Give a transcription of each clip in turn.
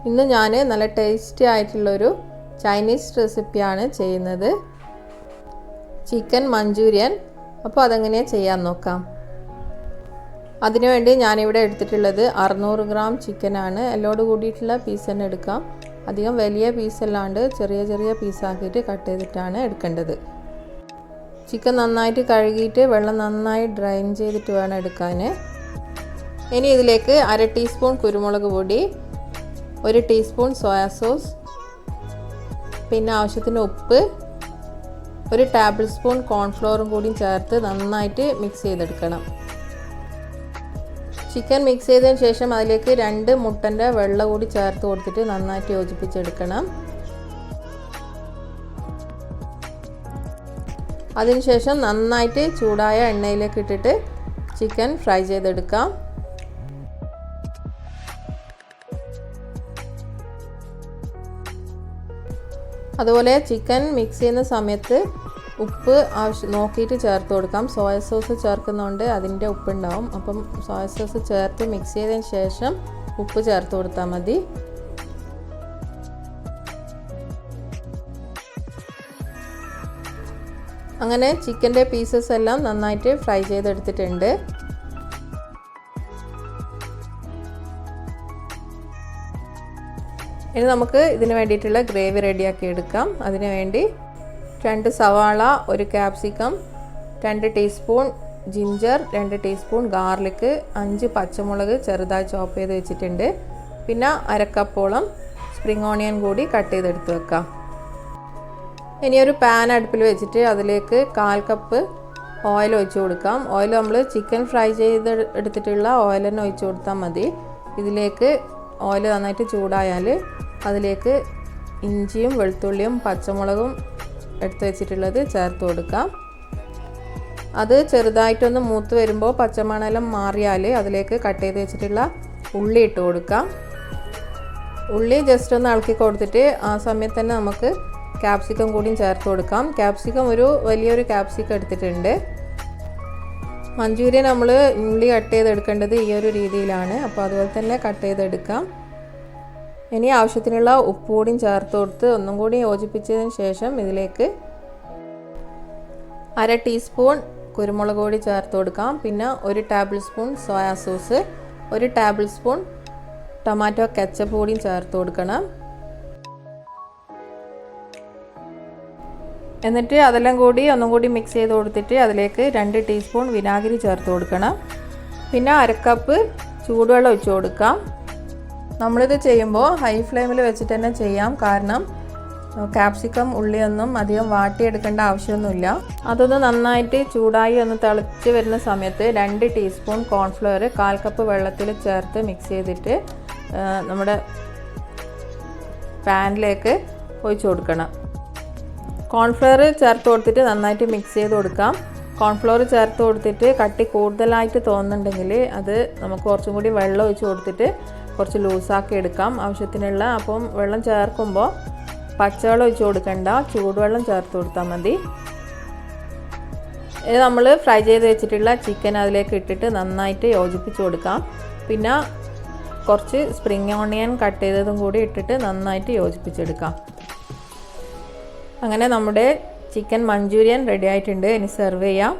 ഇന്ന് ഞാൻ നല്ല ടേസ്റ്റി ആയിട്ടുള്ളൊരു ചൈനീസ് റെസിപ്പിയാണ് ചെയ്യുന്നത്, ചിക്കൻ മഞ്ചൂരിയൻ. അപ്പോൾ അതെങ്ങനെയാണ് ചെയ്യാൻ നോക്കാം. അതിനുവേണ്ടി ഞാനിവിടെ എടുത്തിട്ടുള്ളത് 600 ഗ്രാം ചിക്കനാണ്. എല്ലോട് കൂടിയിട്ടുള്ള പീസ് തന്നെ എടുക്കാം. അധികം വലിയ പീസല്ലാണ്ട് ചെറിയ ചെറിയ പീസാക്കിയിട്ട് കട്ട് ചെയ്തിട്ടാണ് എടുക്കേണ്ടത്. ചിക്കൻ നന്നായിട്ട് കഴുകിയിട്ട് വെള്ളം നന്നായി ഡ്രെയിൻ ചെയ്തിട്ട് വേണം എടുക്കാൻ. ഇനി ഇതിലേക്ക് 1/2 ടീസ്പൂൺ കുരുമുളക് പൊടി, 1 ടീസ്പൂൺ സോയ സോസ്, പിന്നെ ആവശ്യത്തിന് ഉപ്പ്, 1 ടേബിൾ സ്പൂൺ കോൺഫ്ലോറും കൂടി ചേർത്ത് നന്നായിട്ട് മിക്സ് ചെയ്തെടുക്കണം. ചിക്കൻ മിക്സ് ചെയ്തതിന് ശേഷം അതിലേക്ക് 2 മുട്ടൻ്റെ വെള്ള കൂടി ചേർത്ത് കൊടുത്തിട്ട് നന്നായിട്ട് യോജിപ്പിച്ചെടുക്കണം. അതിനുശേഷം നന്നായിട്ട് ചൂടായ എണ്ണയിലേക്ക് ഇട്ടിട്ട് ചിക്കൻ ഫ്രൈ ചെയ്തെടുക്കാം. അതുപോലെ ചിക്കൻ മിക്സ് ചെയ്യുന്ന സമയത്ത് ഉപ്പ് നോക്കിയിട്ട് ചേർത്ത് കൊടുക്കാം. സോയ സോസ് ചേർക്കുന്നതുകൊണ്ട് അതിൻ്റെ ഉപ്പുണ്ടാവും. അപ്പം സോയ സോസ് ചേർത്ത് മിക്സ് ചെയ്തതിന് ശേഷം ഉപ്പ് ചേർത്ത് കൊടുത്താൽ മതി. അങ്ങനെ ചിക്കൻ്റെ പീസസ് എല്ലാം നന്നായിട്ട് ഫ്രൈ ചെയ്തെടുത്തിട്ടുണ്ട്. ഇനി നമുക്ക് ഇതിന് വേണ്ടിയിട്ടുള്ള ഗ്രേവി റെഡിയാക്കി എടുക്കാം. അതിന് വേണ്ടി 2 സവാള, 1 capsicum, 2 teaspoon ginger, 2 teaspoon garlic, 5 പച്ചമുളക് ചെറുതായി ചോപ്പ് ചെയ്ത് വെച്ചിട്ടുണ്ട്. പിന്നെ 1/2 കപ്പോളം സ്പ്രിംഗ് ഓണിയൻ കൂടി കട്ട് ചെയ്തെടുത്ത് വെക്കാം. ഇനി ഒരു പാൻ അടുപ്പിൽ വെച്ചിട്ട് അതിലേക്ക് 1/4 കപ്പ് ഓയിൽ ഒഴിച്ച് കൊടുക്കാം. ഓയിൽ നമ്മൾ ചിക്കൻ ഫ്രൈ ചെയ്ത് എടുത്തിട്ടുള്ള ഓയിൽ തന്നെ ഒഴിച്ച് കൊടുത്താൽ മതി. ഇതിലേക്ക് ഓയിൽ നന്നായിട്ട് ചൂടായാൽ അതിലേക്ക് ഇഞ്ചിയും വെളുത്തുള്ളിയും പച്ചമുളകും എടുത്ത് വെച്ചിട്ടുള്ളത് ചേർത്ത് കൊടുക്കാം. അത് ചെറുതായിട്ടൊന്ന് മൂത്ത് വരുമ്പോൾ പച്ചമണമെല്ലാം മാറിയാൽ അതിലേക്ക് കട്ട് ചെയ്ത് വെച്ചിട്ടുള്ള ഉള്ളി ഇട്ട് കൊടുക്കാം. ഉള്ളി ജസ്റ്റ് ഒന്ന് ഇളക്കി കൊടുത്തിട്ട് ആ സമയത്ത് തന്നെ നമുക്ക് ക്യാപ്സിക്കം കൂടിയും ചേർത്ത് കൊടുക്കാം. ക്യാപ്സിക്കം വലിയൊരു ക്യാപ്സിക്കം എടുത്തിട്ടുണ്ട്. മഞ്ചൂരിയൻ നമ്മൾ ഉള്ളി കട്ട് ചെയ്തെടുക്കേണ്ടത് ഈ ഒരു രീതിയിലാണ്. അപ്പോൾ അതുപോലെ തന്നെ കട്ട് ചെയ്തെടുക്കാം. ഇനി ആവശ്യത്തിനുള്ള ഉപ്പ് കൂടിയും ചേർത്ത് കൊടുത്ത് ഒന്നും കൂടി യോജിപ്പിച്ചതിന് ശേഷം ഇതിലേക്ക് 1/2 ടീസ്പൂൺ കുരുമുളക് പൊടി ചേർത്ത് കൊടുക്കാം. പിന്നെ 1 table spoon soya sauce, 1 table spoon tomato ketchup കൂടിയും ചേർത്ത് കൊടുക്കണം. എന്നിട്ട് അതെല്ലാം കൂടി ഒന്നും കൂടി മിക്സ് ചെയ്ത് കൊടുത്തിട്ട് അതിലേക്ക് 2 ടീസ്പൂൺ വിനാഗിരി ചേർത്ത് കൊടുക്കണം. പിന്നെ 1/2 കപ്പ് ചൂടുവെള്ളം ഒഴിച്ച് കൊടുക്കാം. നമ്മളിത് ചെയ്യുമ്പോൾ ഹൈ ഫ്ലെയിമിൽ വെച്ചിട്ട് തന്നെ ചെയ്യാം. കാരണം ക്യാപ്സിക്കം ഉള്ളിയൊന്നും അധികം വാട്ടിയെടുക്കേണ്ട ആവശ്യമൊന്നുമില്ല. അതൊന്ന് നന്നായിട്ട് ചൂടായി ഒന്ന് തിളച്ച് വരുന്ന സമയത്ത് 2 ടീസ്പൂൺ കോൺഫ്ലവർ 1/4 കപ്പ് വെള്ളത്തിൽ ചേർത്ത് മിക്സ് ചെയ്തിട്ട് നമ്മുടെ പാനിലേക്ക് ഒഴിച്ച് കൊടുക്കണം. കോൺഫ്ലവർ ചേർത്ത് കൊടുത്തിട്ട് നന്നായിട്ട് മിക്സ് ചെയ്ത് കൊടുക്കാം. കോൺഫ്ലവർ ചേർത്ത് കൊടുത്തിട്ട് കട്ടി കൂടുതലായിട്ട് തോന്നുന്നുണ്ടെങ്കിൽ അത് നമുക്ക് കുറച്ചും കൂടി വെള്ളം ഒഴിച്ച് കൊടുത്തിട്ട് കുറച്ച് ലൂസാക്കി എടുക്കാം ആവശ്യത്തിനുള്ള. അപ്പം വെള്ളം ചേർക്കുമ്പോൾ പച്ചവെള്ളം ഒഴിച്ച് കൊടുക്കണ്ട, ചൂടുവെള്ളം ചേർത്ത് കൊടുത്താൽ മതി. ഇത് നമ്മൾ ഫ്രൈ ചെയ്ത് വെച്ചിട്ടുള്ള ചിക്കൻ അതിലേക്ക് ഇട്ടിട്ട് നന്നായിട്ട് യോജിപ്പിച്ച് കൊടുക്കാം. പിന്നെ കുറച്ച് സ്പ്രിംഗ് ഓണിയൻ കട്ട് ചെയ്തതും കൂടി ഇട്ടിട്ട് നന്നായിട്ട് യോജിപ്പിച്ചെടുക്കാം. അങ്ങനെ നമ്മുടെ ചിക്കൻ മഞ്ചൂരിയൻ റെഡി ആയിട്ടുണ്ട്. ഇനി സെർവ് ചെയ്യാം.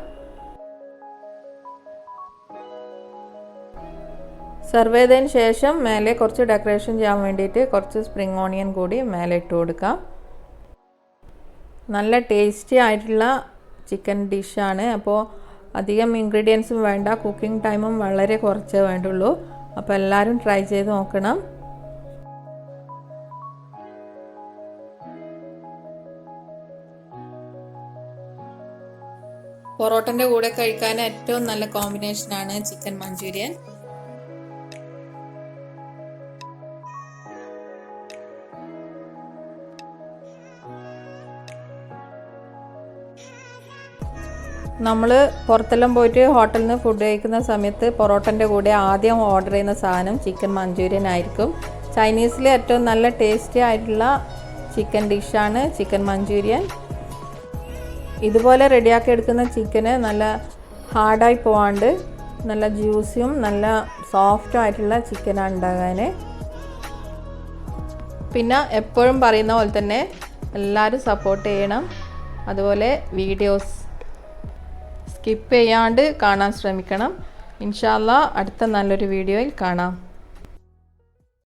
സെർവ് ചെയ്തതിന് ശേഷം മേലെ കുറച്ച് ഡെക്കറേഷൻ ചെയ്യാൻ വേണ്ടിയിട്ട് കുറച്ച് സ്പ്രിംഗ് ഓണിയൻ കൂടി മേലെ ഇട്ട് കൊടുക്കാം. നല്ല ടേസ്റ്റി ആയിട്ടുള്ള ചിക്കൻ ഡിഷാണ്. അപ്പോൾ അധികം ഇൻഗ്രീഡിയൻസും വേണ്ട, കുക്കിംഗ് ടൈമും വളരെ കുറച്ചേ വേണ്ടുള്ളൂ. അപ്പോൾ എല്ലാവരും ട്രൈ ചെയ്ത് നോക്കണം. പൊറോട്ടൻ്റെ കൂടെ കഴിക്കാൻ ഏറ്റവും നല്ല കോമ്പിനേഷനാണ് ചിക്കൻ മഞ്ചൂരിയൻ. നമ്മൾ പുറത്തെല്ലാം പോയിട്ട് ഹോട്ടലിൽ നിന്ന് ഫുഡ് കഴിക്കുന്ന സമയത്ത് പൊറോട്ടൻ്റെ കൂടെ ആദ്യം ഓർഡർ ചെയ്യുന്ന സാധനം ചിക്കൻ മഞ്ചൂരിയൻ ആയിരിക്കും. ചൈനീസിലെ ഏറ്റവും നല്ല ടേസ്റ്റി ആയിട്ടുള്ള ചിക്കൻ ഡിഷാണ് ചിക്കൻ മഞ്ചൂരിയൻ. ഇതുപോലെ റെഡിയാക്കി എടുക്കുന്ന ചിക്കന് നല്ല ഹാർഡായി പോവാണ്ട് നല്ല ജ്യൂസിയും നല്ല സോഫ്റ്റും ആയിട്ടുള്ള ചിക്കനാണ് ഉണ്ടാകാൻ. പിന്നെ എപ്പോഴും പറയുന്ന പോലെ തന്നെ എല്ലാവരും സപ്പോർട്ട് ചെയ്യണം. അതുപോലെ വീഡിയോസ് സ്കിപ്പ് ചെയ്യാണ്ട് കാണാൻ ശ്രമിക്കണം. ഇൻഷാ അല്ലാഹ് അടുത്ത നല്ലൊരു വീഡിയോയിൽ കാണാം.